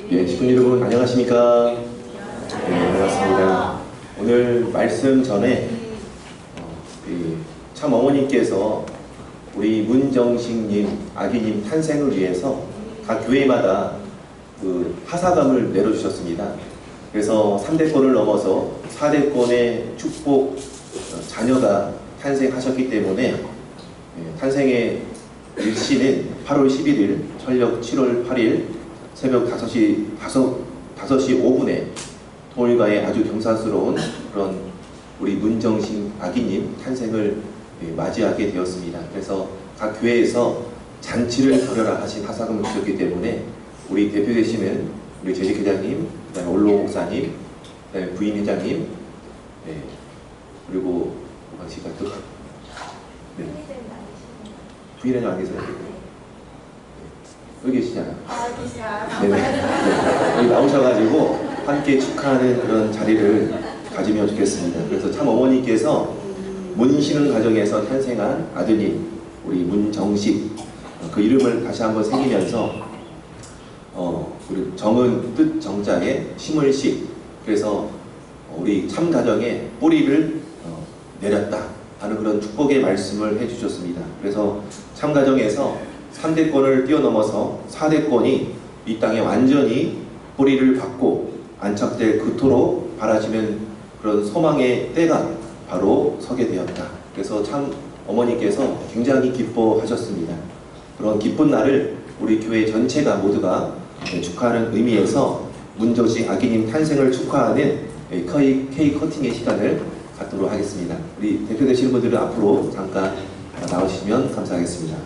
예, 시군 여러분 안녕하십니까? 네, 반갑습니다. 오늘 말씀 전에 참 어머님께서 우리 문정식님, 아기님 탄생을 위해서 각 교회마다 그 하사감을 내려주셨습니다. 그래서 3대권을 넘어서 4대권의 축복 자녀가 탄생하셨기 때문에 탄생의 일시는 8월 11일, 철력 7월 8일 새벽 5시 5분에 통일가의 아주 경사스러운 그런 우리 문정식 아기님 탄생을 맞이하게 되었습니다. 그래서 각 교회에서 잔치를 벌여라 하신 하사금을 주셨기 때문에 우리 대표 되시는 우리 재직회장님, 그다음에 올로 목사님, 그다음에 부인회장님, 네, 그리고 뭐가 또 네. 부인회장 안 계세요? 여기 계시잖아요. 네네. 여기 나오셔가지고 함께 축하하는 그런 자리를 가지면 좋겠습니다. 그래서 참 어머니께서 문신은 가정에서 탄생한 아드님 우리 문정식 그 이름을 다시 한번 새기면서 우리 정은 뜻 정자에 심을식, 그래서 우리 참 가정에 뿌리를 내렸다 하는 그런 축복의 말씀을 해주셨습니다. 그래서 참 가정에서 3대권을 뛰어넘어서 4대권이 이 땅에 완전히 뿌리를 받고 안착될 그토록 바라시는 그런 소망의 때가 바로 서게 되었다. 그래서 참 어머니께서 굉장히 기뻐하셨습니다. 그런 기쁜 날을 우리 교회 전체가 모두가 축하하는 의미에서 문정식 아기님 탄생을 축하하는 케이크 커팅의 시간을 갖도록 하겠습니다. 우리 대표 되시는 분들은 앞으로 잠깐 나오시면 감사하겠습니다.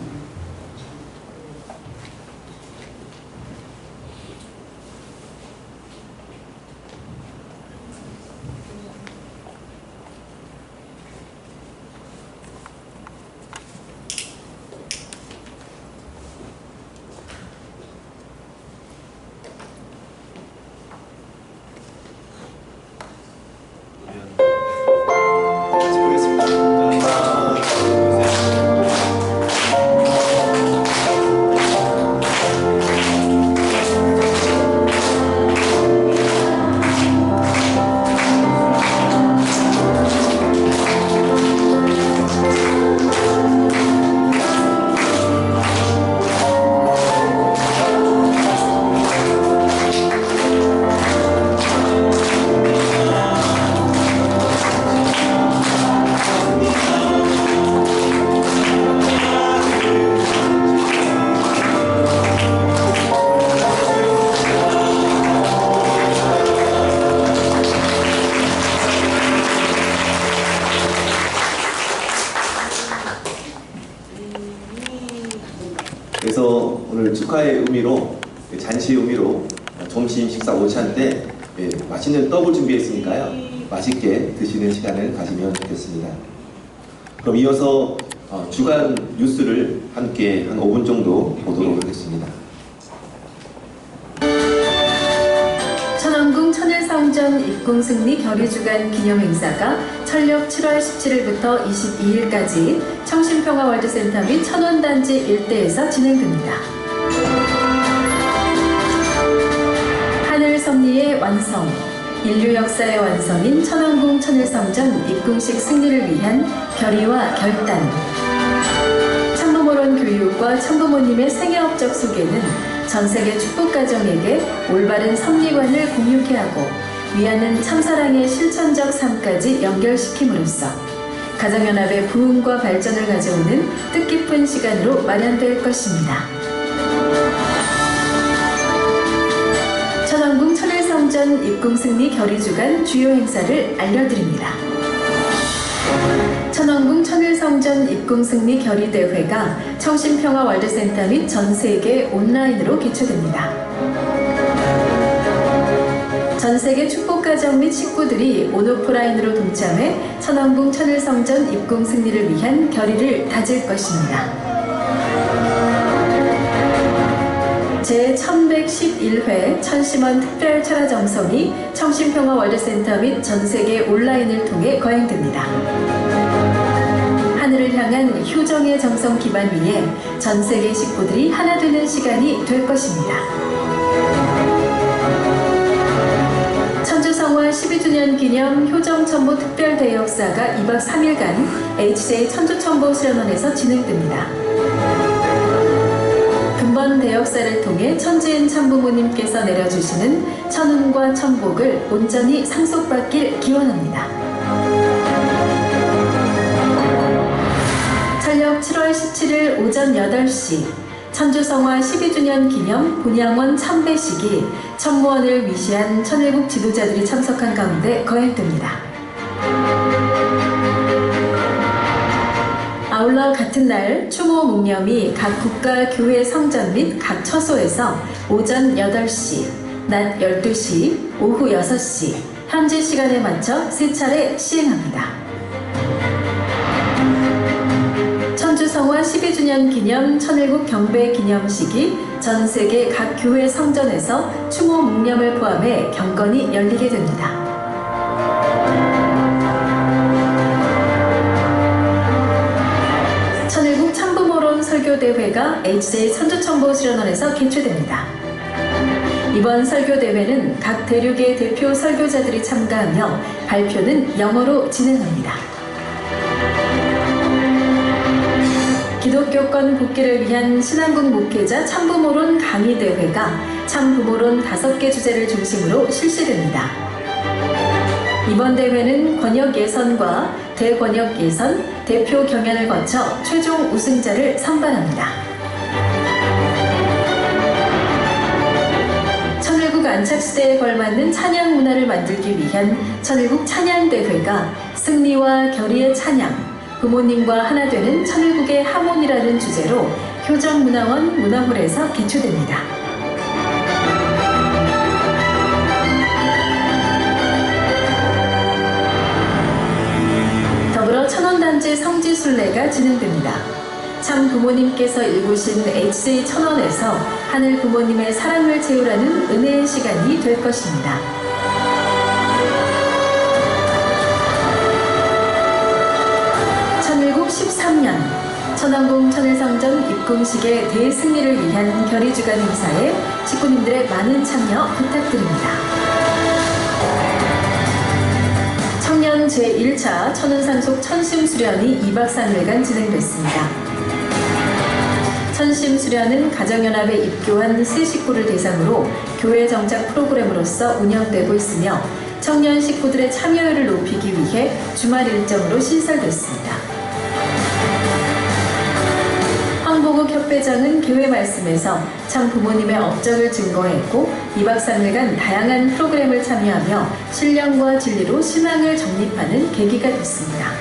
그래서 오늘 축하의 의미로, 잔치의 의미로 점심 식사 오찬 때 맛있는 떡을 준비했으니까요, 맛있게 드시는 시간을 가지면 좋겠습니다. 그럼 이어서 주간 뉴스를 함께 한 5분 정도 보도록 하겠습니다. 천왕궁 천일성전 입궁승리 결의주간 기념행사가 철력 7월 17일부터 22일까지 청신평화월드센터 및 천원단지 일대에서 진행됩니다. 하늘 섭리의 완성, 인류 역사의 완성인 천왕궁 천일성전 입궁식 승리를 위한 결의와 결단, 참부모론 교육과 참부모님의 생애업적 소개는 전세계 축복가정에게 올바른 섭리관을 공유케 하고 위하는 참사랑의 실천적 삶까지 연결시킴으로써 가정연합의 부흥과 발전을 가져오는 뜻깊은 시간으로 마련될 것입니다. 천왕궁 천일성전 입궁승리 결의주간 주요 행사를 알려드립니다. 천왕궁 천일성전 입궁승리 결의대회가 청신평화월드센터 및 전세계 온라인으로 개최됩니다. 전세계 축복가정 및 식구들이 온오프라인으로 동참해 천왕궁 천일성전 입궁승리를 위한 결의를 다질 것입니다. 제1111회 천심원 특별철화정성이 청신평화월드센터 및 전세계 온라인을 통해 거행됩니다. 하늘을 향한 효정의 정성 기반 위에 전세계 식구들이 하나 되는 시간이 될 것입니다. 천주성화 12주년 기념 효정천보 특별대역사가 2박 3일간 HJ 천주천보 수련원에서 진행됩니다. 금번 대역사를 통해 천지인 참부모님께서 내려주시는 천운과 천복을 온전히 상속받길 기원합니다. 철력 7월 17일 오전 8시 천주성화 12주년 기념 본향원 참배식이 천무원을 위시한 천일국 지도자들이 참석한 가운데 거행됩니다. 아울러 같은 날 추모 묵념이 각 국가 교회 성전 및 각 처소에서 오전 8시, 낮 12시, 오후 6시 현지 시간에 맞춰 3차례 시행합니다. 천주성화 12주년 기념 천일국 경배 기념식이 전 세계 각 교회 성전에서 추모 묵념을 포함해 경건이 열리게 됩니다. 천일국 참부모론 설교대회가 HJ 천주천보 수련원에서 개최됩니다. 이번 설교대회는 각 대륙의 대표 설교자들이 참가하며 발표는 영어로 진행합니다. 기독교권 복귀를 위한 신한국 목회자 참부모론 강의대회가 참부모론 5개 주제를 중심으로 실시됩니다. 이번 대회는 권역 예선과 대권역 예선, 대표 경연을 거쳐 최종 우승자를 선발합니다. 천일국 안착시대에 걸맞는 찬양 문화를 만들기 위한 천일국 찬양대회가 승리와 결의의 찬양, 부모님과 하나 되는 천일국의 하모니라는 주제로 효정문화원 문화홀에서 개최됩니다. 더불어 천원단지 성지순례가 진행됩니다. 참 부모님께서 일구신 HJ 천원에서 하늘 부모님의 사랑을 채우라는 은혜의 시간이 될 것입니다. 천일국 13년 천왕궁 천일성전 입궁식의 대승리를 위한 결의주간 행사에 식구님들의 많은 참여 부탁드립니다. 청년 제1차 천운상속 천심수련이 2박 3일간 진행됐습니다. 천심수련은 가정연합에 입교한 새 식구를 대상으로 교회 정착 프로그램으로서 운영되고 있으며 청년 식구들의 참여율을 높이기 위해 주말 일정으로 신설됐습니다. 황보국 협회장은 교회 말씀에서 참 부모님의 업적을 증거했고 2박 3일간 다양한 프로그램을 참여하며 신령과 진리로 신앙을 정립하는 계기가 됐습니다.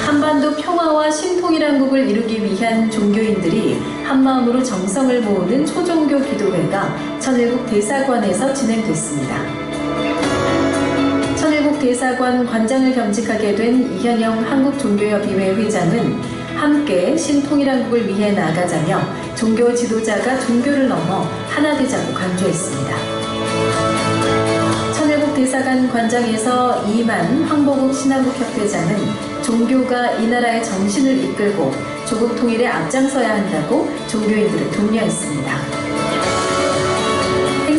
한반도 평화와 신통일한국을 이루기 위한 종교인들이 한마음으로 정성을 모으는 초종교 기도회가 천일국 대사관에서 진행됐습니다. 천일국 대사관 관장을 겸직하게 된 이현영 한국종교협의회 회장은 함께 신통일한국을 위해 나아가자며 종교 지도자가 종교를 넘어 하나 되자고 강조했습니다. 천일국 대사관 관장에서 이만 황보국 신한국협회장은 종교가 이 나라의 정신을 이끌고 조국 통일에 앞장서야 한다고 종교인들을 독려했습니다.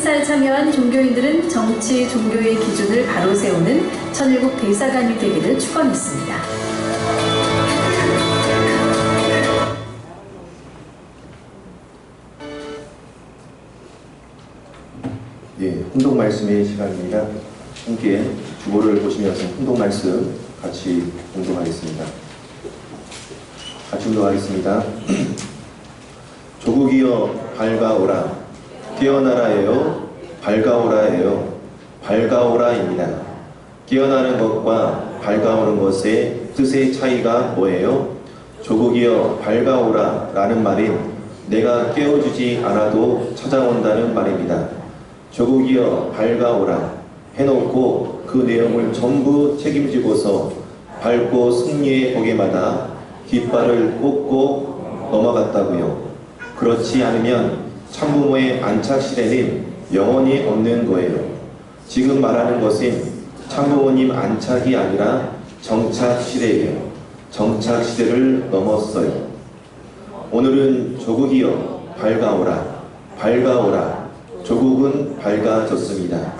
행사에 참여한 종교인들은 정치, 종교의 기준을 바로 세우는 천일국 대사관이 되기를 축원했습니다. 예, 훈독 말씀의 시간입니다. 함께 주보를 보시면서 훈독 말씀 같이 공독하겠습니다. 같이 공독하겠습니다. 조국이여 밝아오라. 깨어나라예요. 밝아오라예요. 밝아오라입니다. 깨어나는 것과 밝아오는 것의 뜻의 차이가 뭐예요? 조국이여 밝아오라 라는 말인 내가 깨워주지 않아도 찾아온다는 말입니다. 조국이여 밝아오라 해놓고 그 내용을 전부 책임지고서 밝고 승리의 고개마다 깃발을 꽂고 넘어갔다고요. 그렇지 않으면 참부모의 안착시대는 영원히 없는 거예요. 지금 말하는 것은 참부모님 안착이 아니라 정착시대예요. 정착시대를 넘었어요. 오늘은 조국이여 밝아오라, 밝아오라 조국은 밝아졌습니다.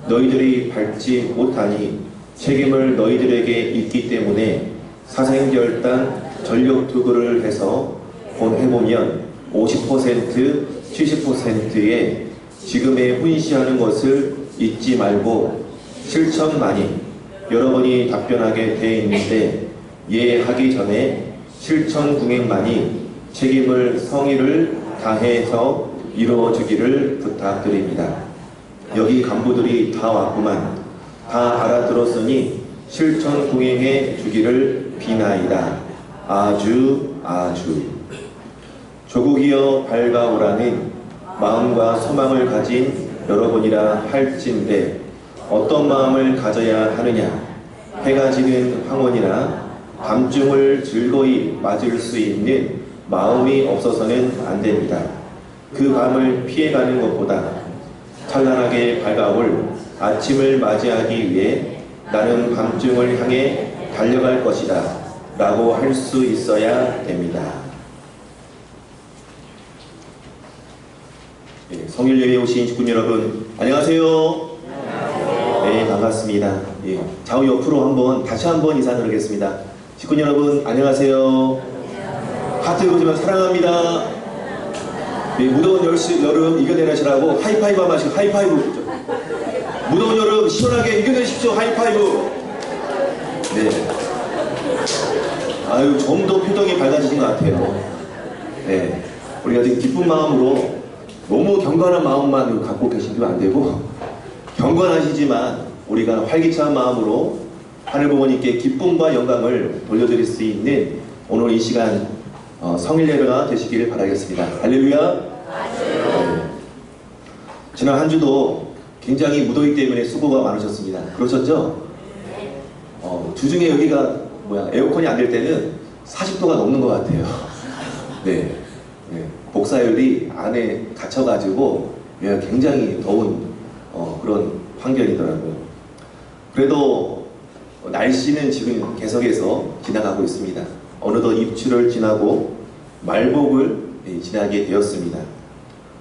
너희들이 밟지 못하니 책임을 너희들에게 있기 때문에 사생결단 전력투구를 해서 해보면 50%, 70%의 지금에 훈시하는 것을 잊지 말고 실천만이 여러 번이 답변하게 되어 있는데 예하기 전에 실천궁행만이 책임을 성의를 다해서 이루어주기를 부탁드립니다. 여기 간부들이 다 왔구만. 다 알아들었으니 실천궁행해 주기를 비나이다. 아주 조국이여 밝아오라는 마음과 소망을 가진 여러분이라 할진대 어떤 마음을 가져야 하느냐. 해가 지는 황혼이나 밤중을 즐거이 맞을 수 있는 마음이 없어서는 안 됩니다. 그 밤을 피해가는 것보다 찬란하게 밝아올 아침을 맞이하기 위해 나는 밤중을 향해 달려갈 것이다 라고 할 수 있어야 됩니다. 성일 예배에 오신 직군 여러분 안녕하세요. 네, 반갑습니다. 예, 좌우 옆으로 다시 한번 인사 드리겠습니다. 직군 여러분 안녕하세요. 하트 보지만 사랑합니다. 네, 무더운 여름 이겨내시라고 하이파이브 한번 하시고 하이파이브. 무더운 여름 시원하게 이겨내십시오. 하이파이브. 네. 아유, 좀 더 표정이 밝아지신 것 같아요. 네. 우리가 지금 기쁜 마음으로 너무 경건한 마음만 갖고 계시면 안 되고, 경건하시지만 우리가 활기찬 마음으로 하늘 부모님께 기쁨과 영광을 돌려드릴 수 있는 오늘 이 시간 성일 예배가 되시기를 바라겠습니다. 할렐루야. 네. 지난 한 주도 굉장히 무더위 때문에 수고가 많으셨습니다. 그러셨죠? 주중에 여기가 에어컨이 안 될 때는 40도가 넘는 것 같아요. 네. 네. 복사열이 안에 갇혀가지고 굉장히 더운 그런 환경이더라고요. 그래도 날씨는 지금 계속해서 지나가고 있습니다. 어느덧 입추를 지나고 말복을 지나게 되었습니다.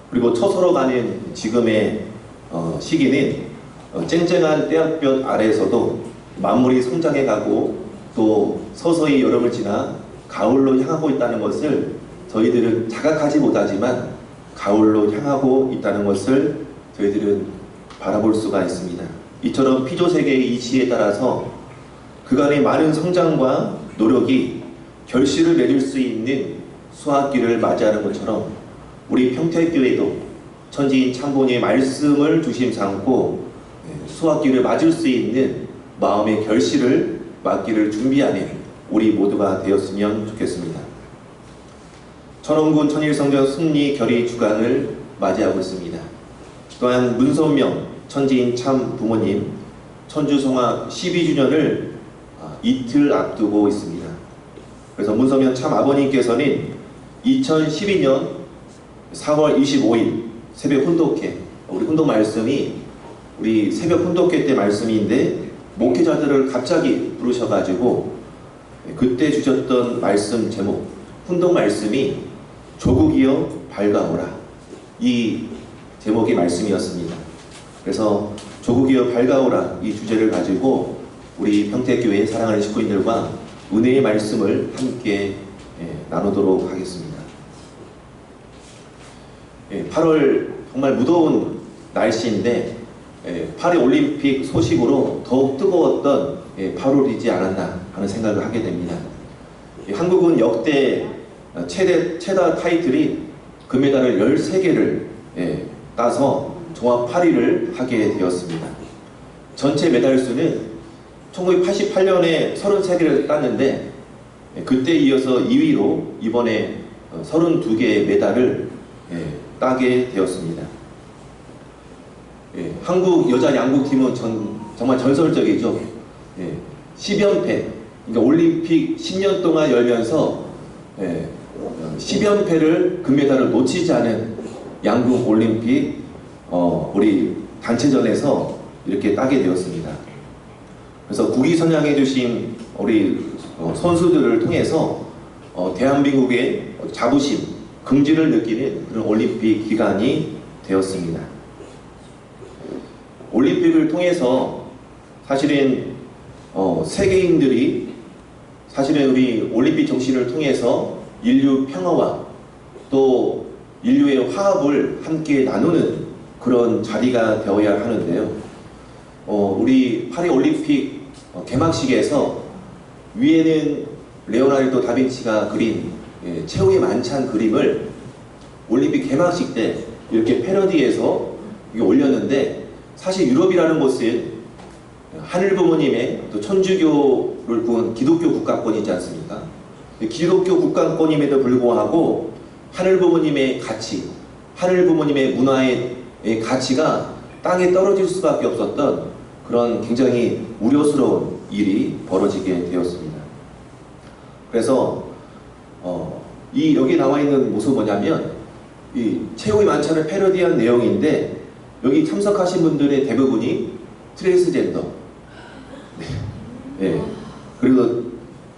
그리고 처서로 가는 지금의 시기는 쨍쨍한 태양볕 아래에서도 만물이 성장해가고 또 서서히 여름을 지나 가을로 향하고 있다는 것을 저희들은 자각하지 못하지만 가을로 향하고 있다는 것을 저희들은 바라볼 수가 있습니다. 이처럼 피조세계의 이치에 따라서 그간의 많은 성장과 노력이 결실을 맺을 수 있는 수학기를 맞이하는 것처럼 우리 평택교회도 천지인 참본의 말씀을 중심 삼고 수학기를 맞을 수 있는 마음의 결실을 맞기를 준비하는 우리 모두가 되었으면 좋겠습니다. 천원군 천일성전 승리 결의 주간을 맞이하고 있습니다. 또한 문선명 천지인 참 부모님 천주성화 12주년을 이틀 앞두고 있습니다. 그래서 문선명 참 아버님께서는 2012년 4월 25일 새벽 훈독회, 우리 훈독 말씀이 우리 새벽 훈독회 때 말씀인데 목회자들을 갑자기 부르셔가지고 그때 주셨던 말씀 제목, 훈독 말씀이 조국이여 밝아오라, 이 제목의 말씀이었습니다. 그래서 조국이여 밝아오라 이 주제를 가지고 우리 평택교회 사랑하는 식구인들과 은혜의 말씀을 함께 나누도록 하겠습니다. 8월 정말 무더운 날씨인데 파리 올림픽 소식으로 더욱 뜨거웠던 8월이지 않았나 하는 생각을 하게 됩니다. 한국은 역대 최다 타이틀이 금메달을 13개를 따서 종합 8위를 하게 되었습니다. 전체 메달 수는 1988년에 33개를 땄는데 그때 이어서 2위로 이번에 32개의 메달을 따게 되었습니다. 한국 여자 양궁팀은 정말 전설적이죠. 10연패, 그러니까 올림픽 10년 동안 열면서 10연패를 금메달을 놓치지 않은 양궁 올림픽 우리 단체전에서 이렇게 따게 되었습니다. 그래서 국위 선양해 주신 우리 선수들을 통해서 대한민국의 자부심, 긍지를 느끼는 그런 올림픽 기간이 되었습니다. 올림픽을 통해서 사실은 세계인들이 사실은 우리 올림픽 정신을 통해서 인류 평화와 또 인류의 화합을 함께 나누는 그런 자리가 되어야 하는데요. 우리 파리 올림픽 개막식에서 위에는 레오나르도 다빈치가 그린 최후의 만찬 그림을 올림픽 개막식 때 이렇게 패러디해서 올렸는데, 사실 유럽이라는 곳은 하늘 부모님의 또 천주교를 구한 기독교 국가권이지 않습니까? 기독교 국가권임에도 불구하고 하늘 부모님의 가치, 하늘 부모님의 문화의 가치가 땅에 떨어질 수밖에 없었던 그런 굉장히 우려스러운 일이 벌어지게 되었습니다. 그래서 여기 나와 있는 모습은 뭐냐면 이 최후의 만찬을 패러디한 내용인데, 여기 참석하신 분들의 대부분이 트랜스젠더, 네. 그리고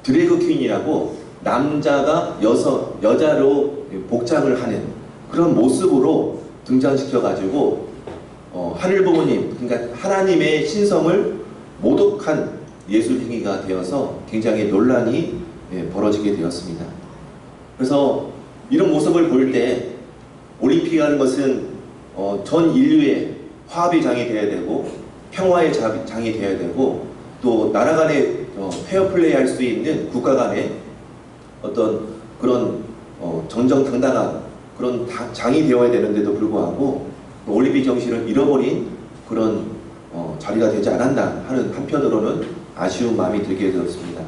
드래그 퀸이라고 남자가 여자로 복장을 하는 그런 모습으로 등장시켜가지고 하늘 부모님, 그러니까 하나님의 신성을 모독한 예술 행위가 되어서 굉장히 논란이 벌어지게 되었습니다. 그래서 이런 모습을 볼 때 올림픽이라는 것은 전 인류의 화합의 장이 되어야 되고 평화의 장이 되어야 되고 또 나라 간에 페어플레이 할 수 있는 국가 간의 어떤 그런 정정당당한 그런 장이 되어야 되는데도 불구하고 올림픽 정신을 잃어버린 그런 자리가 되지 않았나 하는 한편으로는 아쉬운 마음이 들게 되었습니다.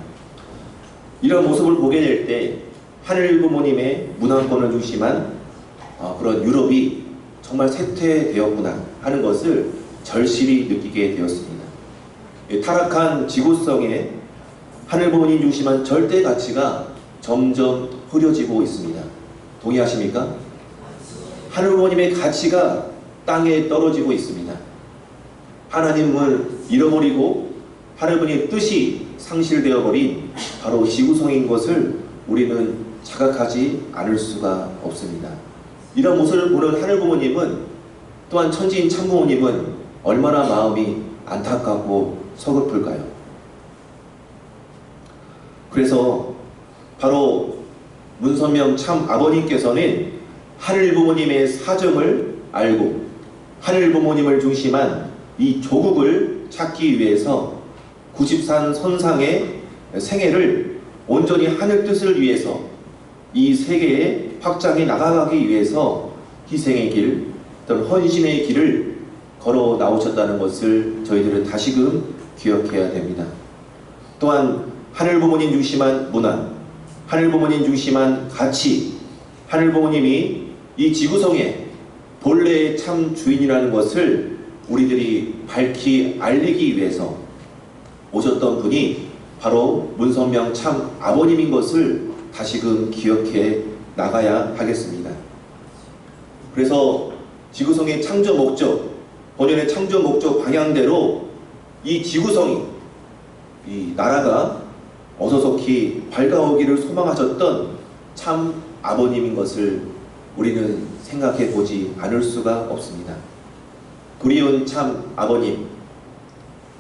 이런 모습을 보게 될 때 하늘 부모님의 문화권을 중심한 그런 유럽이 정말 쇠퇴되었구나 하는 것을 절실히 느끼게 되었습니다. 타락한 지구성에 하늘 부모님 중심한 절대 가치가 점점 흐려지고 있습니다. 동의하십니까? 하늘 부모님의 가치가 땅에 떨어지고 있습니다. 하나님을 잃어버리고 하늘 부모님의 뜻이 상실되어 버린 바로 지구성인 것을 우리는 자각하지 않을 수가 없습니다. 이런 모습을 보는 하늘 부모님은, 또한 천지인 참 부모님은 얼마나 마음이 안타깝고 서글플까요? 그래서 바로 문선명 참 아버님께서는 하늘 부모님의 사정을 알고 하늘 부모님을 중심한 이 조국을 찾기 위해서 90산 선상의 생애를 온전히 하늘 뜻을 위해서 이 세계에 확장해 나가기 위해서 희생의 길, 어떤 헌신의 길을 걸어 나오셨다는 것을 저희들은 다시금 기억해야 됩니다. 또한 하늘 부모님 중심한 문화, 하늘 부모님 중심한 가치, 하늘 부모님이 이 지구성의 본래의 참 주인이라는 것을 우리들이 밝히 알리기 위해서 오셨던 분이 바로 문선명 참 아버님인 것을 다시금 기억해 나가야 하겠습니다. 그래서 지구성의 창조 목적, 본연의 창조 목적 방향대로 이 지구성이, 이 나라가 어서속히 밝아오기를 소망하셨던 참 아버님인 것을 우리는 생각해 보지 않을 수가 없습니다. 그리운 참 아버님,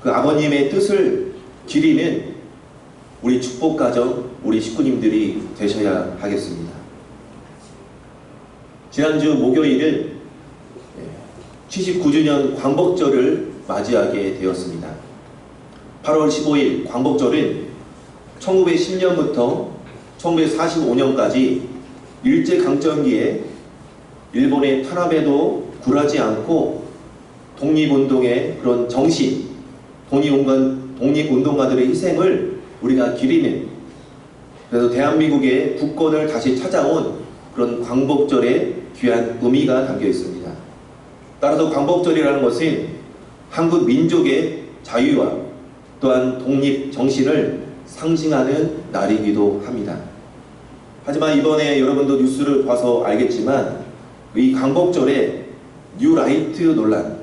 그 아버님의 뜻을 기리는 우리 축복가정, 우리 식구님들이 되셔야 하겠습니다. 지난주 목요일은 79주년 광복절을 맞이하게 되었습니다. 8월 15일 광복절은 1910년부터 1945년까지 일제강점기에 일본의 탄압에도 굴하지 않고 독립운동의 그런 정신, 독립운동가들의 희생을 우리가 기리는, 그래서 대한민국의 국권을 다시 찾아온 그런 광복절의 귀한 의미가 담겨 있습니다. 따라서 광복절이라는 것은 한국 민족의 자유와 또한 독립 정신을 상징하는 날이기도 합니다. 하지만 이번에 여러분도 뉴스를 봐서 알겠지만 이 광복절에 뉴라이트 논란,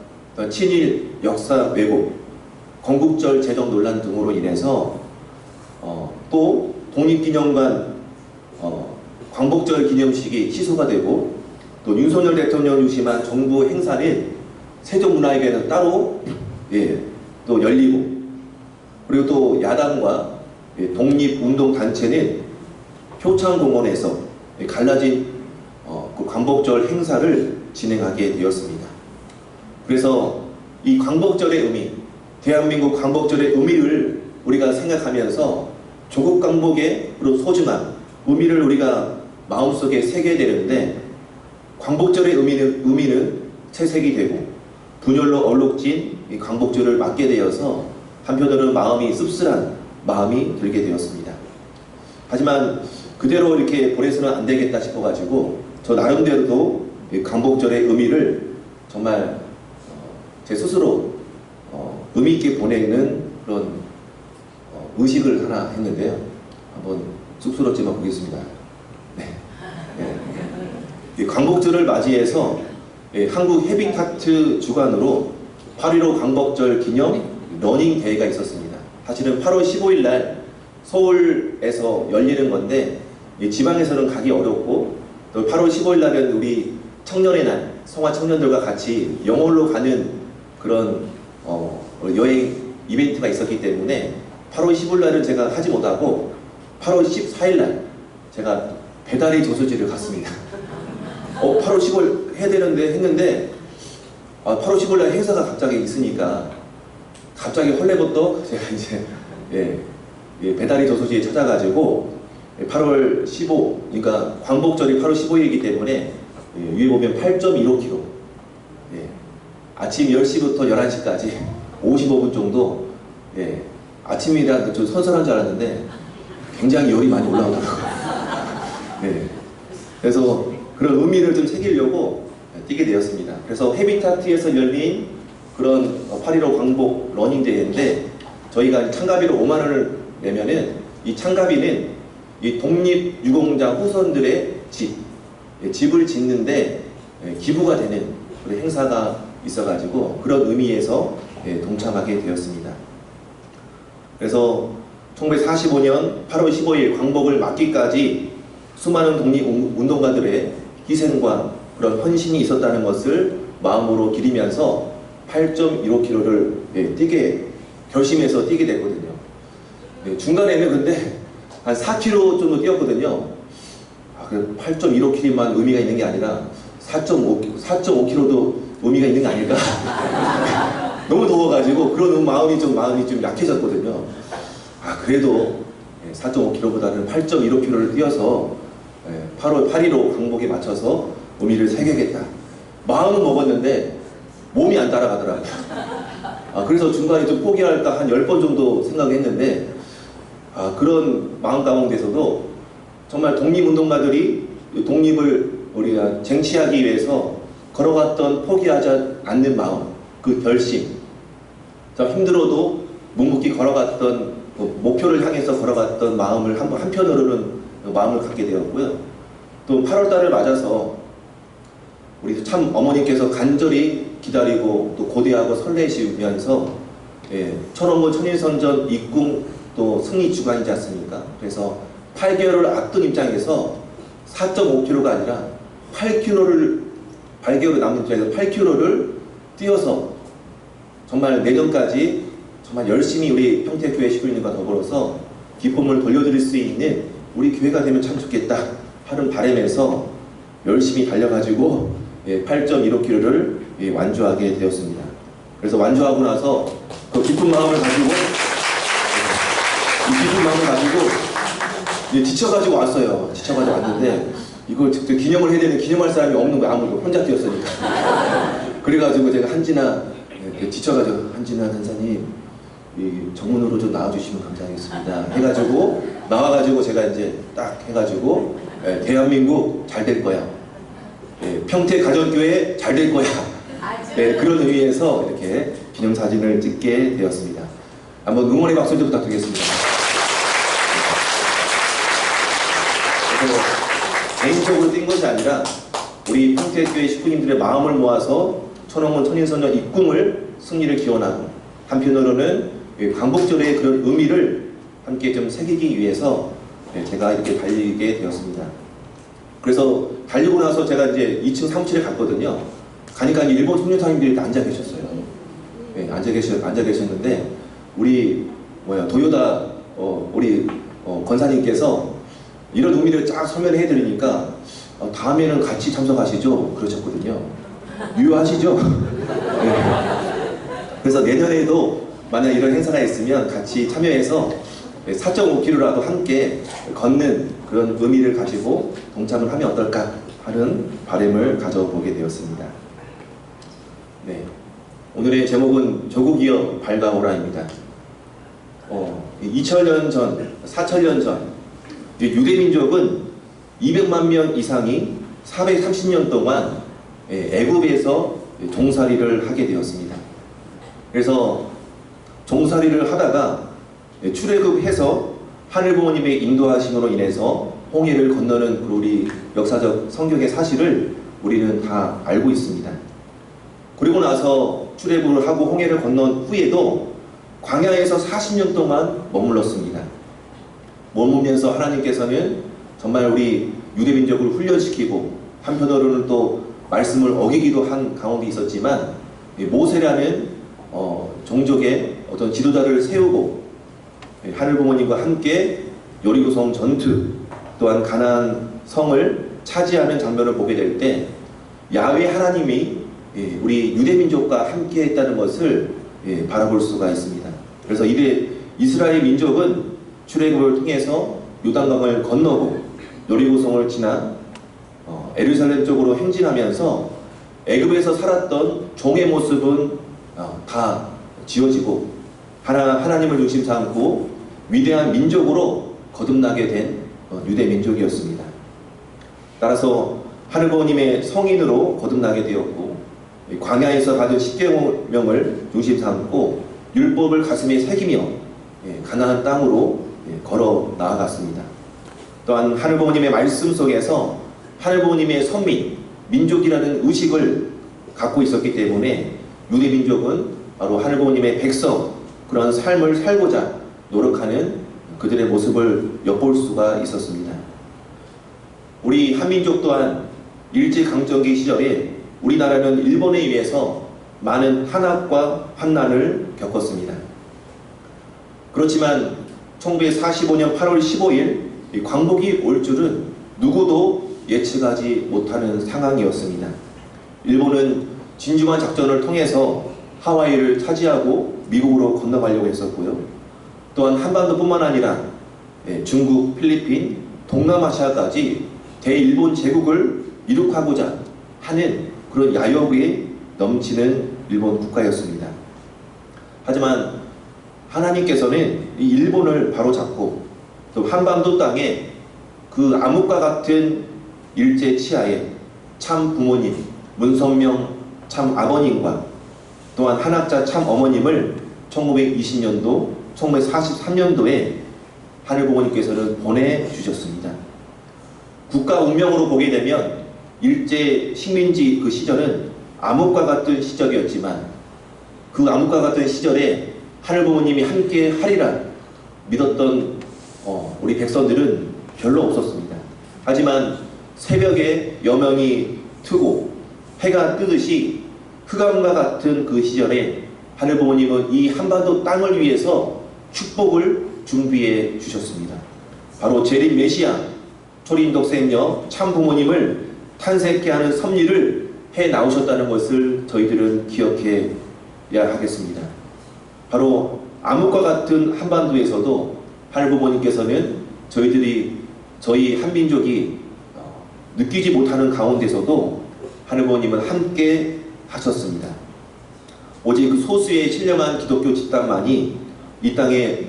친일 역사 왜곡, 건국절 제정 논란 등으로 인해서 또 독립기념관 광복절 기념식이 취소가 되고, 또 윤석열 대통령 중심한 정부 행사는 세종문화회관에서 따로 또 열리고, 그리고 또 야당과 독립운동단체는 효창공원에서 갈라진 그 광복절 행사를 진행하게 되었습니다. 그래서 이 광복절의 의미, 대한민국 광복절의 의미를 우리가 생각하면서 조국 광복의 소중함, 의미를 우리가 마음속에 새게 되는데, 광복절의 의미는 채색이 되고 분열로 얼룩진 이 광복절을 맞게 되어서 한편으로는 마음이 씁쓸한 마음이 들게 되었습니다. 하지만 그대로 이렇게 보내서는 안 되겠다 싶어가지고 저 나름대로도 이 광복절의 의미를 정말 제 스스로 의미 있게 보내는 그런 의식을 하나 했는데요. 한번 쑥스럽지만 보겠습니다. 이 광복절을 맞이해서 한국 헤비타트 주관으로 8.15 광복절 기념 러닝 대회가 있었습니다. 사실은 8월 15일 날 서울에서 열리는 건데 지방에서는 가기 어렵고, 또 8월 15일 날은 우리 청년의 날, 성화 청년들과 같이 영월로 가는 그런 여행 이벤트가 있었기 때문에 8월 15일 날은 제가 하지 못하고 8월 14일 날 제가 배달의 저수지를 갔습니다. 8월 15일 해야 되는데 했는데 8월 15일 날 행사가 갑자기 있으니까 갑자기 헐레벌떡 제가 이제 배달의 저수지에 찾아가지고 8월 15, 그러니까 광복절이 8월 15일이기 때문에 위에 보면 8.15km, 아침 10시부터 11시까지 55분 정도, 아침이라 좀 선선한 줄 알았는데 굉장히 열이 많이 올라오더라고요. 그래서 그런 의미를 좀 새기려고 뛰게 되었습니다. 그래서 헤비타트에서 열린 그런 8.15 광복 러닝대회인데, 저희가 참가비로 5만 원을 내면은 이 참가비는 이 독립유공자 후손들의 집을 짓는데 기부가 되는 그런 행사가 있어가지고 그런 의미에서 동참하게 되었습니다. 그래서 1945년 8월 15일 광복을 맞기까지 수많은 독립운동가들의 희생과 그런 헌신이 있었다는 것을 마음으로 기리면서 8.15km를 뛰게 결심해서 뛰게 됐거든요. 중간에는 근데 한 4km 정도 뛰었거든요. 8.15km만 의미가 있는 게 아니라 4.5km도 의미가 있는 게 아닐까? 너무 더워가지고 그런 마음이 좀 약해졌거든요. 그래도 4.5km보다는 8.15km를 뛰어서 8월 8.15 광복에 맞춰서 의미를 새겨야겠다. 마음은 먹었는데 몸이 안 따라가더라고요. 그래서 중간에 좀 포기할까 한 10번 정도 생각했는데, 그런 마음 가운데서도 정말 독립운동가들이 독립을 우리가 쟁취하기 위해서 걸어갔던 포기하지 않는 마음, 그 결심, 힘들어도 묵묵히 걸어갔던 목표를 향해서 걸어갔던 마음을 한편으로는 마음을 갖게 되었고요. 또 8월달을 맞아서 우리 참 어머니께서 간절히 기다리고 또 고대하고 설레시면서 천원문 천일선전 입궁 또 승리 주간이지 않습니까? 그래서 8개월을 앞둔 입장에서 4.5km가 아니라 8개월을 남은 입장에서 8km를 뛰어서 정말 내년까지 정말 열심히 우리 평택교회 식구인들과 더불어서 기쁨을 돌려드릴 수 있는 우리 교회가 되면 참 좋겠다 하는 바람에서 열심히 달려가지고 8.15km를 완주하게 되었습니다. 그래서 완주하고 나서 그 기쁜 마음을 가지고 지쳐가지고 왔어요. 지쳐가지고 왔는데 이걸 직접 기념을 해야 되는 기념할 사람이 없는 거야. 아무도 혼자 뛰었으니까. 그래가지고 제가 지쳐가지고 한진아 한사님 정문으로 좀 나와주시면 감사하겠습니다 해가지고 나와가지고 제가 이제 딱 해가지고 대한민국 잘 될 거야, 평택 가정교회 잘 될 거야, 그런 의미에서 이렇게 기념사진을 찍게 되었습니다. 한번 응원의 박수 좀 부탁드리겠습니다. 그래서 개인적으로 뛴 것이 아니라 우리 평택교회 식구님들의 마음을 모아서 천원문 천인선전 입궁을 승리를 기원하고, 한편으로는 광복절의 그런 의미를 함께 좀 새기기 위해서 제가 이렇게 달리게 되었습니다. 그래서 달리고 나서 제가 이제 2층 사무실에 갔거든요. 가니까 일본 총련사님들이 앉아 계셨어요. 네, 앉아 계셨는데 우리 도요다 우리 권사님께서 이런 의미를 쫙 설명해 드리니까 다음에는 같이 참석하시죠? 그러셨거든요. 유효하시죠? 네. 그래서 내년에도 만약 이런 행사가 있으면 같이 참여해서 4.5km라도 함께 걷는 그런 의미를 가지고 동참을 하면 어떨까 하는 바람을 가져보게 되었습니다. 네. 오늘의 제목은 조국이여 밝아오라입니다. 2000년 전, 4000년 전 유대민족은 200만 명 이상이 430년 동안 애굽에서 종살이를 하게 되었습니다. 그래서 종살이를 하다가 출애굽해서 하늘 부모님의 인도하심으로 인해서 홍해를 건너는 우리 역사적 성경의 사실을 우리는 다 알고 있습니다. 그리고 나서 출애굽을 하고 홍해를 건넌 후에도 광야에서 40년 동안 머물렀습니다. 머물면서 하나님께서는 정말 우리 유대민족을 훈련시키고 한편으로는 또 말씀을 어기기도 한 가운데 있었지만 모세라는 종족의 어떤 지도자를 세우고 하늘 부모님과 함께 여리고성 전투 또한 가나안 성을 차지하는 장면을 보게 될 때 야훼 하나님이 우리 유대민족과 함께 했다는 것을 바라볼 수가 있습니다. 그래서 이스라엘 민족은 출애굽을 통해서 요단강을 건너고 여리고성을 지나 예루살렘 쪽으로 행진하면서 애굽에서 살았던 종의 모습은 다 지워지고 하나님을 중심 삼고 위대한 민족으로 거듭나게 된 유대 민족이었습니다. 따라서 하늘 부모님의 성인으로 거듭나게 되었고 광야에서 받은 십계명을 중심 삼고 율법을 가슴에 새기며 가나안 땅으로 걸어 나아갔습니다. 또한 하늘 부모님의 말씀 속에서 하늘 부모님의 선민, 민족이라는 의식을 갖고 있었기 때문에 유대 민족은 바로 하늘 부모님의 백성, 그런 삶을 살고자 노력하는 그들의 모습을 엿볼 수가 있었습니다. 우리 한민족 또한 일제강점기 시절에 우리나라는 일본에 의해서 많은 한압과 환난을 겪었습니다. 그렇지만 1945년 8월 15일 광복이 올 줄은 누구도 예측하지 못하는 상황이었습니다. 일본은 진주만 작전을 통해서 하와이를 차지하고 미국으로 건너가려고 했었고요. 또한 한반도뿐만 아니라 중국, 필리핀, 동남아시아까지 대일본 제국을 이룩하고자 하는 그런 야욕이 넘치는 일본 국가였습니다. 하지만 하나님께서는 이 일본을 바로잡고 또 한반도 땅에 그 암흑과 같은 일제 치하에 참 부모님, 문선명 참 아버님과 또한 한학자 참 어머님을 1920년도, 1943년도에 하늘 부모님께서는 보내주셨습니다. 국가 운명으로 보게 되면 일제 식민지 그 시절은 암흑과 같은 시절이었지만 그 암흑과 같은 시절에 하늘 부모님이 함께 하리라 믿었던 우리 백성들은 별로 없었습니다. 하지만 새벽에 여명이 트고 해가 뜨듯이 흑암과 같은 그 시절에 하늘 부모님은 이 한반도 땅을 위해서 축복을 준비해 주셨습니다. 바로 재림 메시아 초림독생녀 참 부모님을 탄생케 하는 섭리를 해 나오셨다는 것을 저희들은 기억해야 하겠습니다. 바로 암흑과 같은 한반도에서도 하늘 부모님께서는 저희 한민족이 느끼지 못하는 가운데서도 하늘 부모님은 함께 하셨습니다. 오직 그 소수의 신령한 기독교 집단만이 이 땅에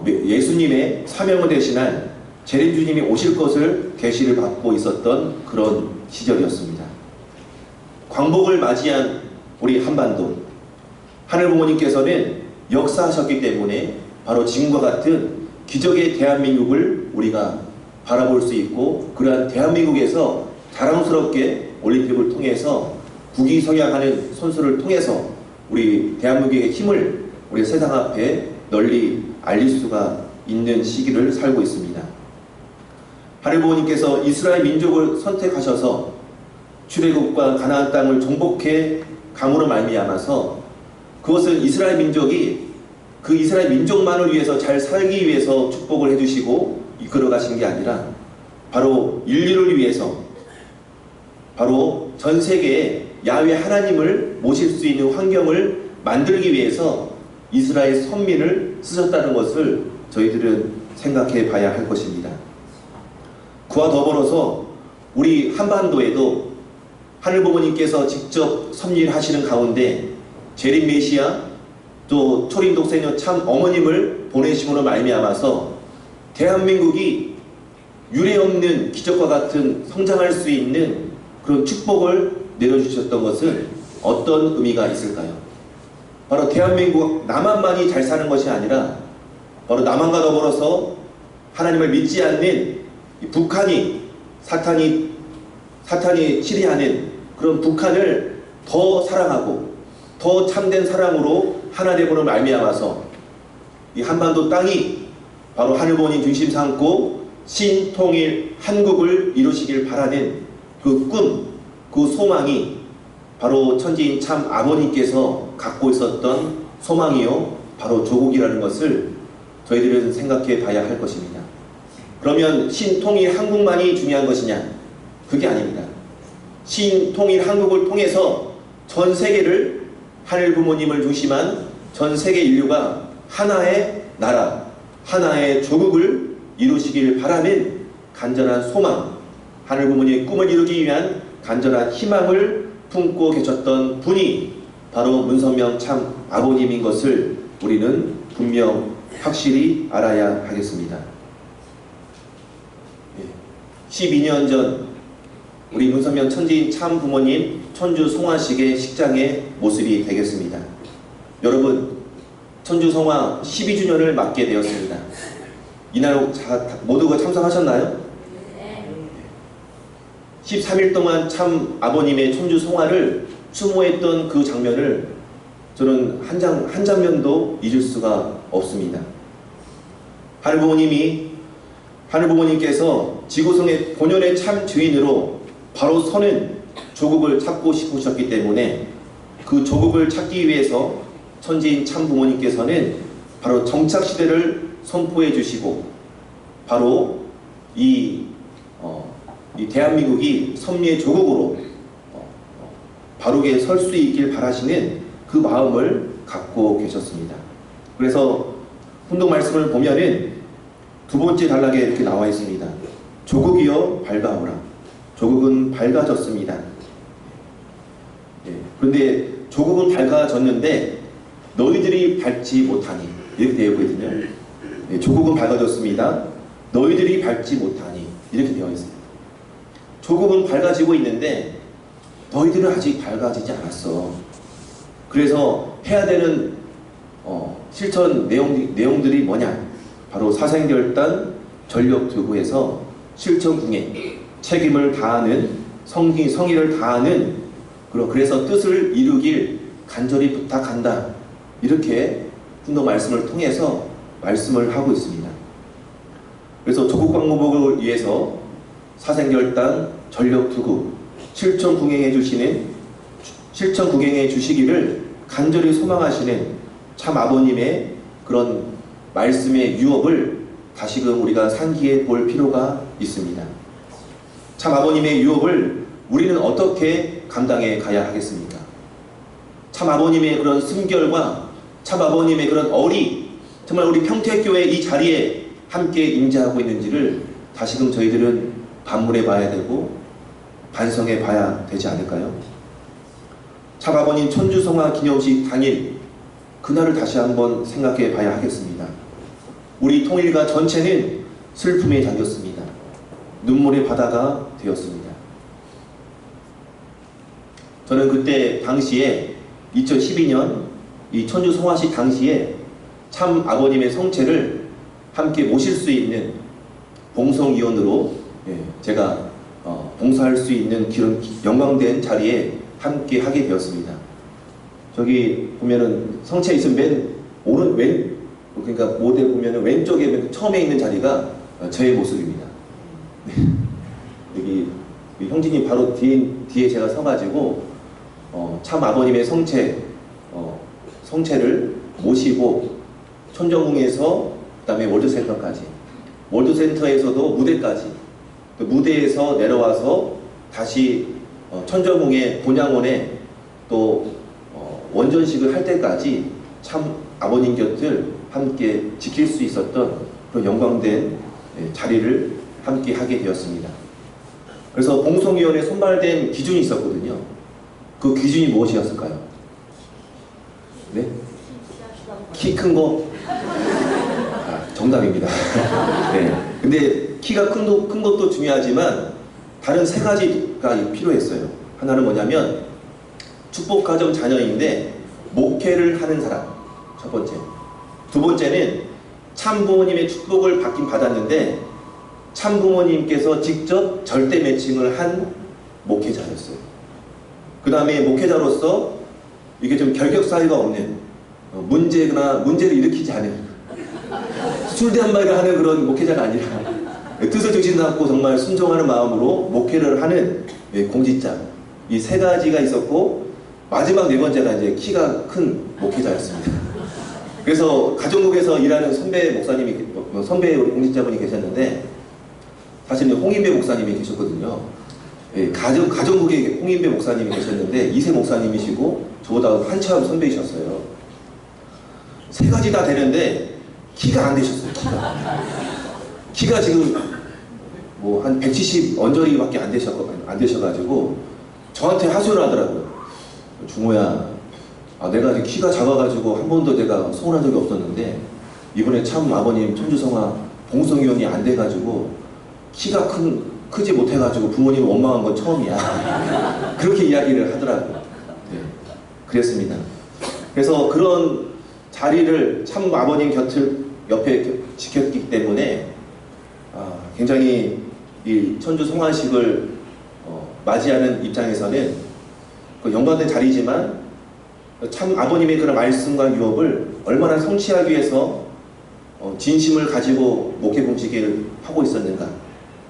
예수님의 사명을 대신할 재림주님이 오실 것을 계시를 받고 있었던 그런 시절이었습니다. 광복을 맞이한 우리 한반도, 하늘 부모님께서는 역사하셨기 때문에 바로 지금과 같은 기적의 대한민국을 우리가 바라볼 수 있고, 그러한 대한민국에서 자랑스럽게 올림픽을 통해서 국위성양하는 선수를 통해서 우리 대한민국의 힘을 우리 세상 앞에 널리 알릴 수가 있는 시기를 살고 있습니다. 하늘 부모님께서 이스라엘 민족을 선택하셔서 출애굽과 가나안 땅을 정복해 감으로 말미암아서 그것은 이스라엘 민족이 그 이스라엘 민족만을 위해서 잘 살기 위해서 축복을 해주시고 이끌어 가신 게 아니라 바로 인류를 위해서, 바로 전 세계에 야훼 하나님을 모실 수 있는 환경을 만들기 위해서 이스라엘 선민을 쓰셨다는 것을 저희들은 생각해 봐야 할 것입니다. 그와 더불어서 우리 한반도에도 하늘부모님께서 직접 섭리하시는 가운데 재림 메시아 또 초림 독생녀 참 어머님을 보내심으로 말미암아서 대한민국이 유례없는 기적과 같은 성장할 수 있는 그런 축복을 내려주셨던 것은 어떤 의미가 있을까요? 바로 대한민국 남한만이 잘 사는 것이 아니라 바로 남한과 더불어서 하나님을 믿지 않는 북한이 사탄이 치리하는 그런 북한을 더 사랑하고 더 참된 사랑으로 하나 되고는 말미암아서 이 한반도 땅이 바로 하늘부모님 중심 삼고 신통일 한국을 이루시길 바라는 그 꿈, 그 소망이 바로 천지인 참 아버님께서 갖고 있었던 소망이요 바로 조국이라는 것을 저희들은 생각해 봐야 할 것입니다. 그러면 신통일 한국만이 중요한 것이냐? 그게 아닙니다. 신통일 한국을 통해서 전 세계를 하늘 부모님을 중심한 전 세계 인류가 하나의 나라, 하나의 조국을 이루시길 바라는 간절한 소망, 하늘 부모님의 꿈을 이루기 위한 간절한 희망을 품고 계셨던 분이 바로 문선명 참 아버님인 것을 우리는 분명 확실히 알아야 하겠습니다. 12년 전 우리 문선명 천지인 참 부모님 천주 송화식의 식장의 모습이 되겠습니다. 여러분, 천주 송화 12주년을 맞게 되었습니다. 이날 모두가 참석하셨나요? 13일 동안 참 아버님의 천주 송화를 추모했던 그 장면을 저는 한 장면도 잊을 수가 없습니다. 하늘부모님께서 지구성의 본연의 참 주인으로 바로 서는 조국을 찾고 싶으셨기 때문에 그 조국을 찾기 위해서 천지인 참 부모님께서는 바로 정착시대를 선포해 주시고 바로 이 대한민국이 섭리의 조국으로 바르게 설 수 있길 바라시는 그 마음을 갖고 계셨습니다. 그래서 훈독 말씀을 보면은 두 번째 단락에 이렇게 나와 있습니다. 조국이여 밝아오라. 조국은 밝아졌습니다. 그런데 조국은 밝아졌는데 너희들이 밟지 못하니 이렇게 되어 있거든요. 조국은 밝아졌습니다. 너희들이 밟지 못하니 이렇게 되어 있습니다. 조국은 밝아지고 있는데 너희들은 아직 밝아지지 않았어. 그래서 해야 되는 실천 내용들이 뭐냐? 바로 사생결단 전력투구에서 실천궁에 책임을 다하는 성의를 다하는 그래서 뜻을 이루길 간절히 부탁한다. 이렇게 훈독 말씀을 통해서 말씀을 하고 있습니다. 그래서 조국광복을 위해서 사생결단 전력투구 실천궁행해 주시기를 간절히 소망하시는 참 아버님의 그런 말씀의 유업을 다시금 우리가 상기해 볼 필요가 있습니다. 참 아버님의 유업을 우리는 어떻게 감당해 가야 하겠습니까? 참 아버님의 그런 순결과 참 아버님의 그런 정말 우리 평택교회 이 자리에 함께 임재하고 있는지를 다시금 저희들은 반문해 봐야 되고 반성해 봐야 되지 않을까요? 참 아버님 천주성화 기념식 당일 그날을 다시 한번 생각해 봐야 하겠습니다. 우리 통일가 전체는 슬픔에 잠겼습니다. 눈물의 바다가 되었습니다. 저는 그때 당시에 2012년 이 천주성화식 당시에 참 아버님의 성체를 함께 모실 수 있는 봉성위원으로 제가 봉사할 수 있는 그런 영광된 자리에 함께 하게 되었습니다. 저기 보면은 성체 있으면 그러니까 모델 보면은 왼쪽에 처음에 있는 자리가 저의 모습입니다. 여기 우리 형진이 바로 뒤에 제가 서가지고 참 아버님의 성체를 모시고 천정궁에서 그다음에 월드센터까지, 월드센터에서도 무대까지, 또 무대에서 내려와서 다시 천정궁의 본향원에 또 원전식을 할 때까지 참 아버님 곁을 함께 지킬 수 있었던 그런 영광된 자리를 함께 하게 되었습니다. 그래서 봉송위원회 선발된 기준이 있었거든요. 그 기준이 무엇이었을까요? 네? 키 큰 거? 정답입니다. 네. 근데 키가 큰 것도 중요하지만 다른 세 가지가 필요했어요. 하나는 뭐냐면 축복가정 자녀인데 목회를 하는 사람, 첫 번째. 두 번째는 참부모님의 축복을 받긴 받았는데 참부모님께서 직접 절대 매칭을 한 목회자였어요. 그 다음에 목회자로서 이게 좀 결격 사유가 없는, 문제를 일으키지 않은, 술대한말을 하는 그런 목회자가 아니라 뜻을 정신잡고 정말 순종하는 마음으로 목회를 하는 공직자, 이 세 가지가 있었고 마지막 네 번째가 이제 키가 큰 목회자였습니다. 그래서 가정국에서 일하는 선배 우리 공직자분이 계셨는데 사실 홍인배 목사님이 계셨거든요. 가정국에 홍인배 목사님이 계셨는데 2세 목사님이시고 저보다 한참 선배이셨어요. 세 가지 다 되는데 키가 안 되셨어요. 키가 지금 뭐 한 170 언저리밖에 안 되셔가지고 저한테 하소연을 하더라고요. 중호야, 내가 키가 작아가지고 한 번도 내가 소원한 적이 없었는데 이번에 참 아버님 천주성화 봉송위원이 안 돼가지고 키가 크지 못해가지고 부모님 원망한 건 처음이야. 그렇게 이야기를 하더라고요. 네, 그랬습니다. 그래서 그런 자리를 참 아버님 옆에 지켰기 때문에 굉장히 이 천주 성화식을 맞이하는 입장에서는 그 영광된 자리지만 참 아버님의 그런 말씀과 유업을 얼마나 성취하기 위해서 진심을 가지고 목회 공직을 하고 있었는가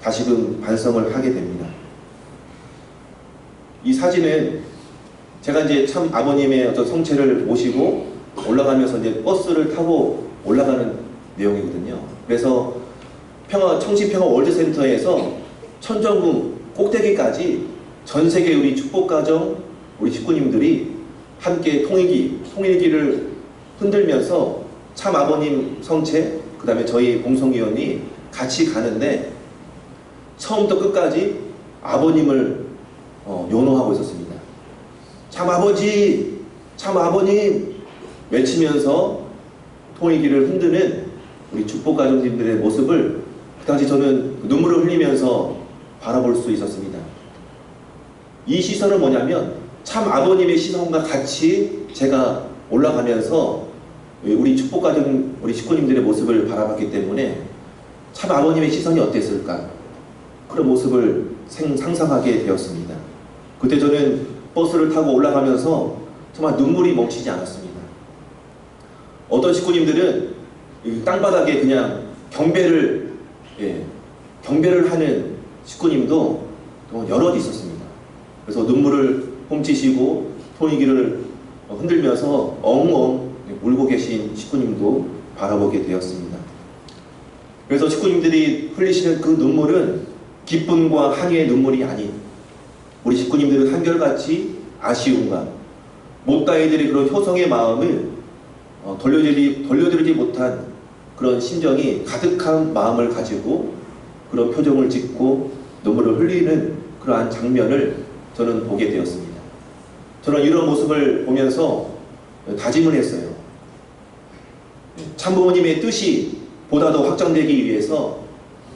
다시금 반성을 하게 됩니다. 이 사진은 제가 이제 참 아버님의 어떤 성체를 모시고 올라가면서 이제 버스를 타고 올라가는 내용이거든요. 그래서 청신평화 월드센터에서 천정궁 꼭대기까지 전 세계 우리 축복가정 우리 식구님들이 함께 통일기를 흔들면서 참 아버님 성체 그 다음에 저희 봉송위원이 같이 가는데 처음부터 끝까지 아버님을 연호하고 있었습니다. 참 아버지, 참 아버님 외치면서 통일기를 흔드는 우리 축복가정님들의 모습을 그 당시 저는 눈물을 흘리면서 바라볼 수 있었습니다. 이 시선은 뭐냐면 참 아버님의 시선과 같이 제가 올라가면서 우리 축복가정 우리 식구님들의 모습을 바라봤기 때문에 참 아버님의 시선이 어땠을까 그런 모습을 상상하게 되었습니다. 그때 저는 버스를 타고 올라가면서 정말 눈물이 멈추지 않았습니다. 어떤 식구님들은 땅바닥에 그냥 경배를 하는 식구님도 여럿 있었습니다. 그래서 눈물을 훔치시고 통일기를 흔들면서 엉엉 울고 계신 식구님도 바라보게 되었습니다. 그래서 식구님들이 흘리시는 그 눈물은 기쁨과 항의의 눈물이 아닌 우리 식구님들은 한결같이 아쉬움과 못다이들의 그런 효성의 마음을 돌려드리지 못한 그런 심정이 가득한 마음을 가지고 그런 표정을 짓고 눈물을 흘리는 그러한 장면을 저는 보게 되었습니다. 저는 이런 모습을 보면서 다짐을 했어요. 참부모님의 뜻이 보다 더 확장되기 위해서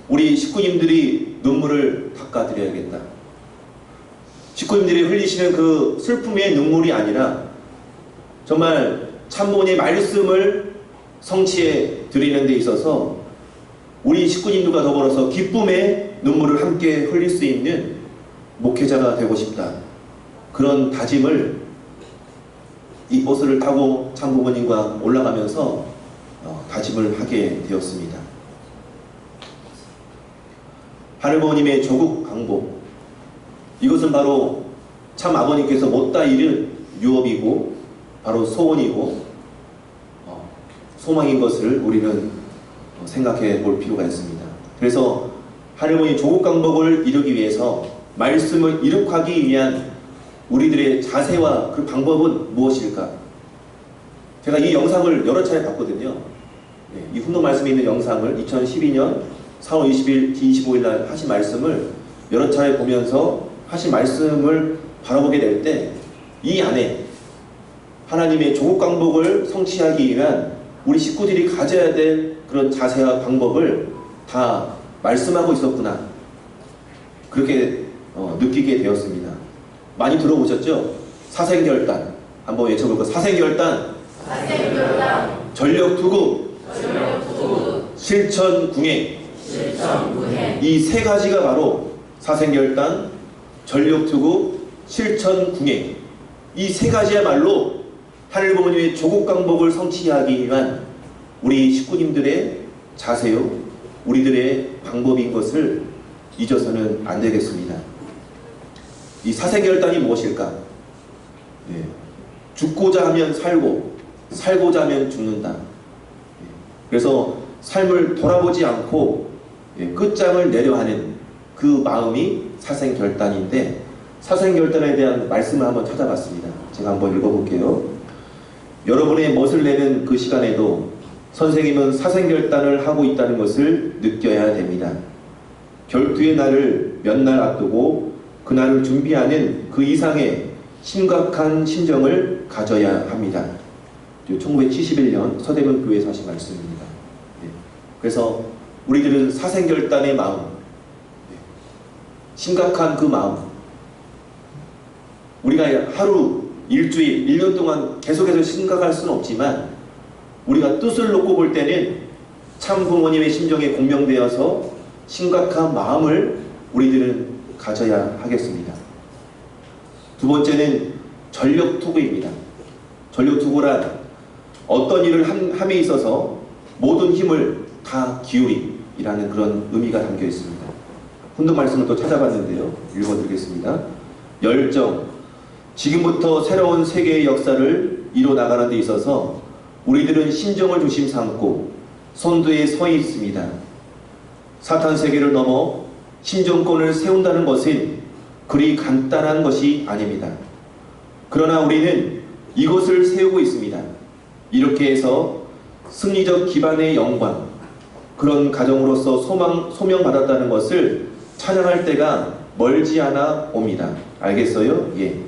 우리 식구님들이 눈물을 닦아드려야겠다. 식구님들이 흘리시는 그 슬픔의 눈물이 아니라 정말 참부모님의 말씀을 성취해 드리는 데 있어서 우리 식구님들과 더불어서 기쁨의 눈물을 함께 흘릴 수 있는 목회자가 되고 싶다. 그런 다짐을 이 버스를 타고 참부모님과 올라가면서 다짐을 하게 되었습니다. 하늘부모님의 조국 강복 이것은 바로 참 아버님께서 못다 이룬 유업이고 바로 소원이고 소망인 것을 우리는 생각해 볼 필요가 있습니다. 그래서 하늘문이 조국강복을 이루기 위해서 말씀을 이룩하기 위한 우리들의 자세와 그 방법은 무엇일까? 제가 이 영상을 여러 차례 봤거든요. 이 훈독 말씀에 있는 영상을 2012년 4월 20일, 25일 날 하신 말씀을 여러 차례 보면서 하신 말씀을 바라보게 될 때 이 안에 하나님의 조국강복을 성취하기 위한 우리 식구들이 가져야 될 그런 자세와 방법을 다 말씀하고 있었구나. 그렇게 느끼게 되었습니다. 많이 들어보셨죠? 사생결단. 한번 외쳐볼까요? 사생결단. 전력투구. 실천궁행. 이 세 가지가 바로 사생결단, 전력투구, 실천궁행. 이 세 가지야말로 하늘부모님의 조국강복을 성취하기 위한 우리 식구님들의 자세요, 우리들의 방법인 것을 잊어서는 안 되겠습니다. 이 사생결단이 무엇일까? 죽고자 하면 살고, 살고자 하면 죽는다. 그래서 삶을 돌아보지 않고 끝장을 내려 하는 그 마음이 사생결단인데, 사생결단에 대한 말씀을 한번 찾아봤습니다. 제가 한번 읽어볼게요. 여러분의 멋을 내는 그 시간에도 선생님은 사생결단을 하고 있다는 것을 느껴야 됩니다. 결투의 날을 몇 날 앞두고 그날을 준비하는 그 이상의 심각한 심정을 가져야 합니다. 1971년 서대문 교회에서 하신 말씀입니다. 그래서 우리들은 사생결단의 마음, 심각한 그 마음, 우리가 하루, 일주일, 1년 동안 계속해서 생각할 수는 없지만 우리가 뜻을 놓고 볼 때는 참 부모님의 심정에 공명되어서 심각한 마음을 우리들은 가져야 하겠습니다. 두 번째는 전력투구입니다. 전력투구란 어떤 일을 함에 있어서 모든 힘을 다 기울임이라는 그런 의미가 담겨 있습니다. 훈독 말씀을 또 찾아봤는데요. 읽어드리겠습니다. 열정, 지금부터 새로운 세계의 역사를 이뤄나가는 데 있어서 우리들은 신정을 중심 삼고 선두에 서 있습니다. 사탄 세계를 넘어 신정권을 세운다는 것은 그리 간단한 것이 아닙니다. 그러나 우리는 이것을 세우고 있습니다. 이렇게 해서 승리적 기반의 영광, 그런 가정으로서 소명받았다는 것을 찬양할 때가 멀지 않아 옵니다. 알겠어요? 예.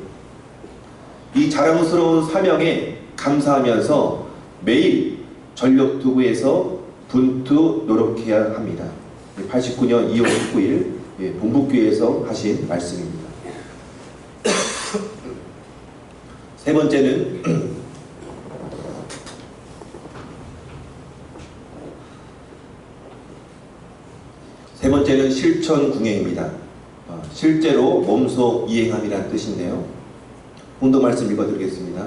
이 자랑스러운 사명에 감사하면서 매일 전력투구에서 분투 노력해야 합니다. 89년 2월 19일 본북교회에서 하신 말씀입니다. 세 번째는 실천궁행입니다. 실제로 몸소 이행함이라는 뜻인데요. 본도 말씀 읽어드리겠습니다.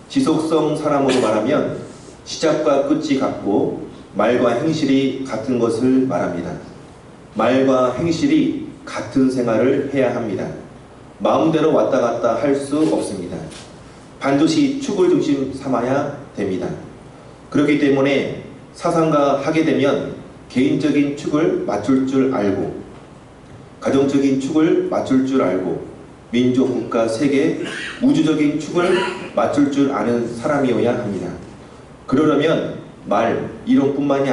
지속성 사람으로 말하면 시작과 끝이 같고 말과 행실이 같은 것을 말합니다. 말과 행실이 같은 생활을 해야 합니다. 마음대로 왔다 갔다 할 수 없습니다. 반드시 축을 중심 삼아야 됩니다. 그렇기 때문에 사상가 하게 되면 개인적인 축을 맞출 줄 알고, 가정적인 축을 맞출 줄 알고, 민족, 국가, 세계, 우주적인 축을 맞출 줄 아는 사람이어야 합니다. 그러려면 말, 이론뿐만이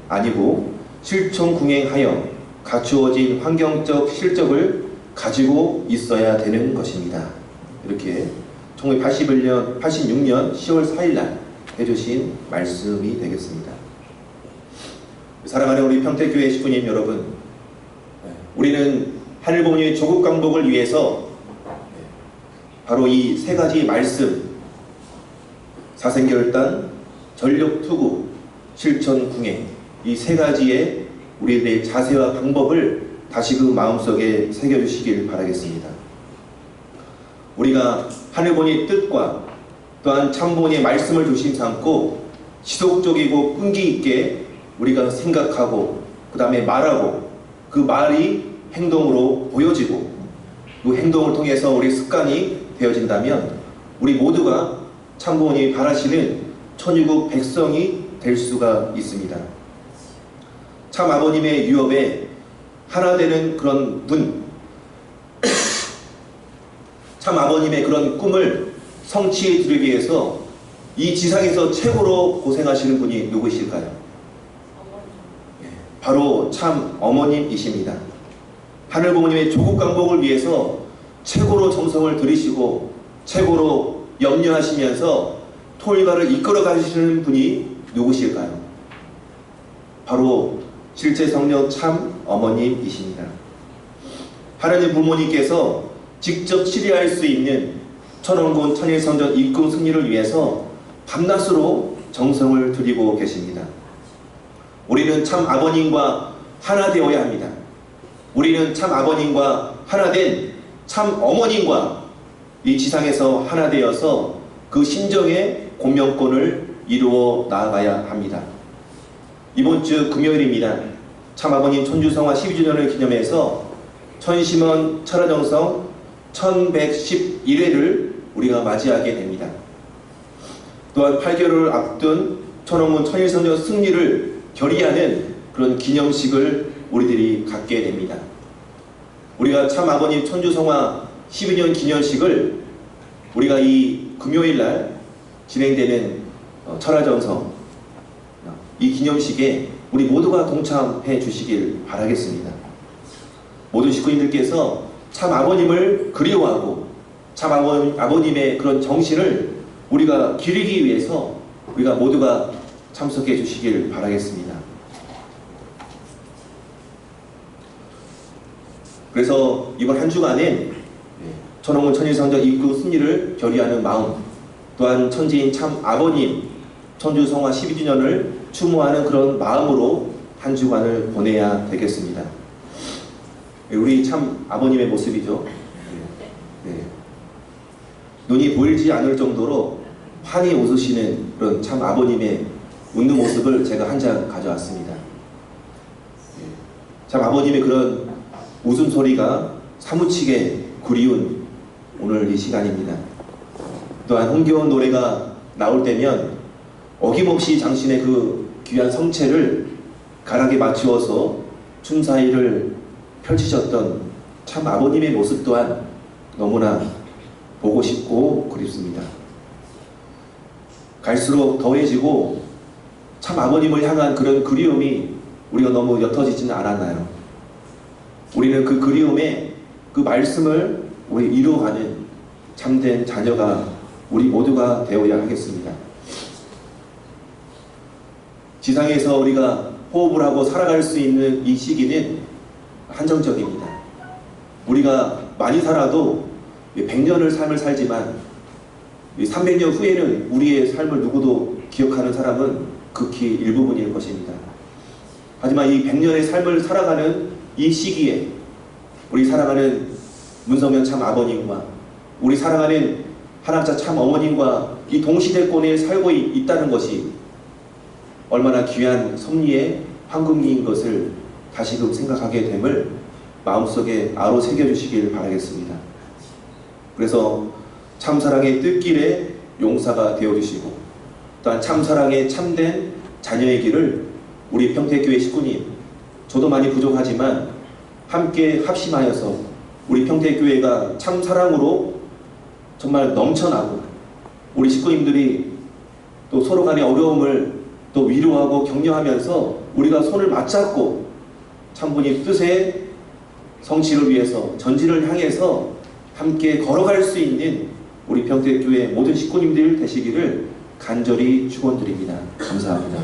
아니고 실천궁행하여 갖추어진 환경적 실적을 가지고 있어야 되는 것입니다. 이렇게 1986년 10월 4일 날 해주신 말씀이 되겠습니다. 사랑하는 우리 평택교회 식구님 여러분, 우리는 하늘부모님의 조국강복을 위해서 바로 이 세 가지 말씀, 사생결단, 전력투구, 실천궁행, 이 세 가지의 우리들의 자세와 방법을 다시 그 마음속에 새겨주시길 바라겠습니다. 우리가 하늘부모님의 뜻과 또한 참부모님의 말씀을 중심 삼고 지속적이고 끈기 있게 우리가 생각하고 그 다음에 말하고 그 말이 행동으로 보여지고 그 행동을 통해서 우리 습관이 되어진다면 우리 모두가 참부모님이 바라시는 천유국 백성이 될 수가 있습니다. 참 아버님의 유업에 하나 되는 그런 분, 참 아버님의 그런 꿈을 성취해 드리기 위해서 이 지상에서 최고로 고생하시는 분이 누구이실까요? 바로 참 어머님이십니다. 하늘 부모님의 조국 강복을 위해서 최고로 정성을 들이시고 최고로 염려하시면서 토일가를 이끌어 가시는 분이 누구실까요? 바로 실제 성령 참 어머님이십니다. 하나님 부모님께서 직접 치리할 수 있는 천원군 천일성전 입구 승리를 위해서 밤낮으로 정성을 들이고 계십니다. 우리는 참 아버님과 하나 되어야 합니다. 우리는 참 아버님과 하나 된 참 어머님과 이 지상에서 하나 되어서 그 심정의 공명권을 이루어 나아가야 합니다. 이번 주 금요일입니다. 참 아버님 천주성화 12주년을 기념해서 천심원 철화정성 1111회를 우리가 맞이하게 됩니다. 또한 8개월을 앞둔 천원문 천일성전 승리를 결의하는 그런 기념식을 우리들이 갖게 됩니다. 우리가 참 아버님 천주성화 12년 기념식을 우리가 이 금요일날 진행되는 철화정성 이 기념식에 우리 모두가 동참해 주시길 바라겠습니다. 모든 식구님들께서 참 아버님을 그리워하고 참 아버님의 그런 정신을 우리가 기리기 위해서 우리가 모두가 참석해 주시길 바라겠습니다. 그래서 이번 한 주간에 천원문 천일성전 입구 승리를 결의하는 마음, 또한 천지인 참 아버님 천주성화 12주년을 추모하는 그런 마음으로 한 주간을 보내야 되겠습니다. 우리 참 아버님의 모습이죠. 눈이 보이지 않을 정도로 환히 웃으시는 그런 참 아버님의 웃는 모습을 제가 한 장 가져왔습니다. 참 아버님의 그런 웃음소리가 사무치게 그리운 오늘 이 시간입니다. 또한 흥겨운 노래가 나올 때면 어김없이 당신의 그 귀한 성체를 가락에 맞추어서 춤사위를 펼치셨던 참 아버님의 모습 또한 너무나 보고 싶고 그립습니다. 갈수록 더해지고 참 아버님을 향한 그런 그리움이 우리가 너무 옅어지지는 않았나요? 우리는 그 그리움에 그 말씀을 우리 이루어가는 참된 자녀가 우리 모두가 되어야 하겠습니다. 지상에서 우리가 호흡을 하고 살아갈 수 있는 이 시기는 한정적입니다. 우리가 많이 살아도 100년을 삶을 살지만 300년 후에는 우리의 삶을 누구도 기억하는 사람은 극히 일부분일 것입니다. 하지만 이 100년의 삶을 살아가는 이 시기에 우리 사랑하는 문성현 참 아버님과 우리 사랑하는 한학자 참 어머님과 이 동시대권에 살고 있다는 것이 얼마나 귀한 섭리의 황금기인 것을 다시금 생각하게 됨을 마음속에 아로 새겨주시길 바라겠습니다. 그래서 참사랑의 뜻길에 용사가 되어주시고 또한 참사랑의 참된 자녀의 길을 우리 평택교회 식구님, 저도 많이 부족하지만 함께 합심하여서 우리 평택교회가 참사랑으로 정말 넘쳐나고 우리 식구님들이 또 서로 간의 어려움을 또 위로하고 격려하면서 우리가 손을 맞잡고 참부님 뜻의 성취를 위해서 전진을 향해서 함께 걸어갈 수 있는 우리 평택교회 모든 식구님들 되시기를 간절히 축원드립니다. 감사합니다.